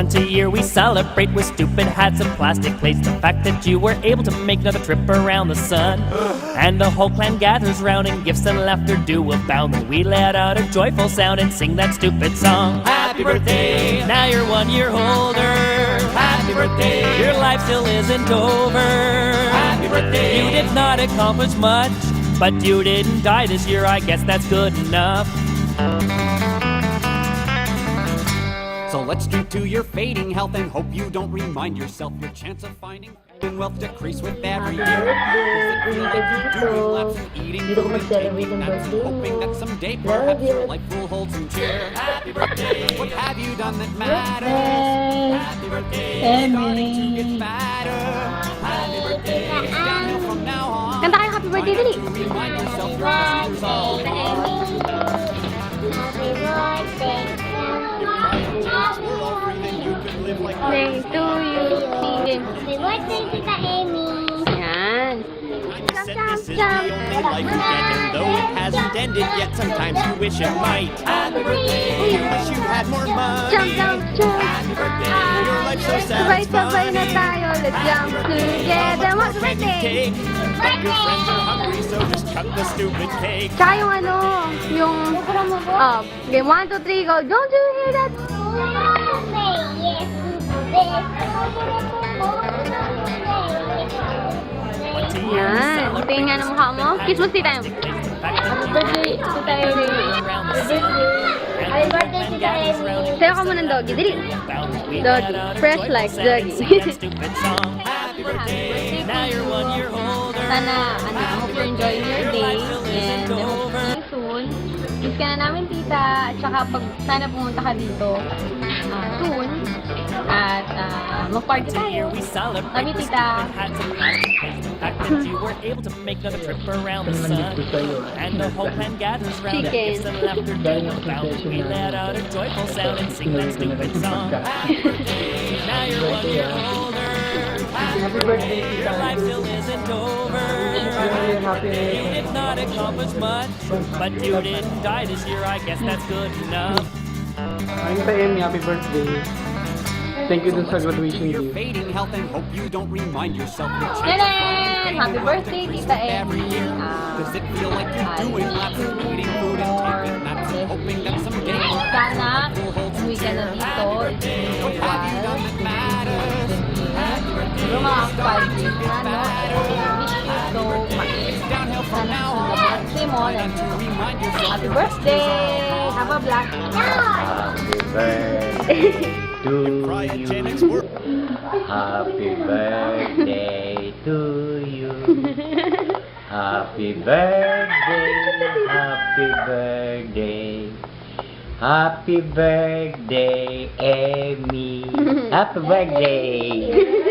Once a year we celebrate with stupid hats and plastic plates. The fact that you were able to make another trip around the sun. And the whole clan gathers round and gifts and laughter do abound. And we let out a joyful sound and sing that stupid song. Happy birthday, now you're 1 year older. Happy birthday, your life still isn't over. Happy birthday, you did not accomplish much, but you didn't die this year, I guess that's good enough. So let's drink to your fading health and hope you don't remind yourself your chance of finding wealth decrease with every year. Does it feel like you're doing laps and eating food and taking naps and hoping that someday perhaps your life will hold some cheer? Happy birthday! What have you done that matters? Happy birthday! Starting to get fatter. Happy birthday! It's downhill from now on. Kanta kayo happy birthday, dali. Remind yourself your best is all along. Happy birthday. We're all free, then you can live like Day to you. Sige. Happy birthday, Tita Amy. Yan. Said this is the only life you get, and though it hasn't ended yet, sometimes you wish it might. Happy birthday, you wish you had more money. Jump, jump, jump. Happy birthday, your life's so sad. Sabay-sabay na tayo. Let's jump together. Happy Can you birthday. take? But your friends are hungry, so just cut the stupid cake. Tsaka yung ano, yung... game 1, 2, 3, go. Don't you hear that? Once a year we Yan. celebrate Tingin nga ng mukha mo. Kiss mo si Tita. Happy birthday, Tita Amy. Happy birthday, Tita Amy. Sayo ka muna ng doggy. Dali. Doggy. Fresh like doggy. Happy birthday, now you're 1 year older. Sana, I hope you're enjoying your day. And I hope to see you soon. Miss ka na namin, tita. At saka pag sana pumunta ka dito soon. At mag-party tayo. Love you, tita. The fact that you were able to make another trip around the sun, and the whole clan gathers round and gifts and laughter do abound. We let out a joyful sound and sing that stupid song. Happy birthday, now you're 1 year older. Happy birthday, your life still isn't over. You did not accomplish much, but you didn't die this year, I guess that's good enough. Ay, Tita Amy, happy birthday. Thank you dun sa graduation Your gift. fading health and hope you don't remind yourself your chance of Yan! Happy birthday, Tita every Amy. year. Does it feel like you're doing laps and eating food and taking naps and hoping that someday Sana, umuwi ka na dito. what have you done that matters? Siguro mga 5 years na, no? Wish you so much. Downhill from Sana now sa on. birthday mo. To remind yourself Happy birthday! Have a black. Happy birthday to you. Cryogenics were Happy birthday to you. Happy birthday, happy birthday. Happy birthday, Amy. Happy birthday.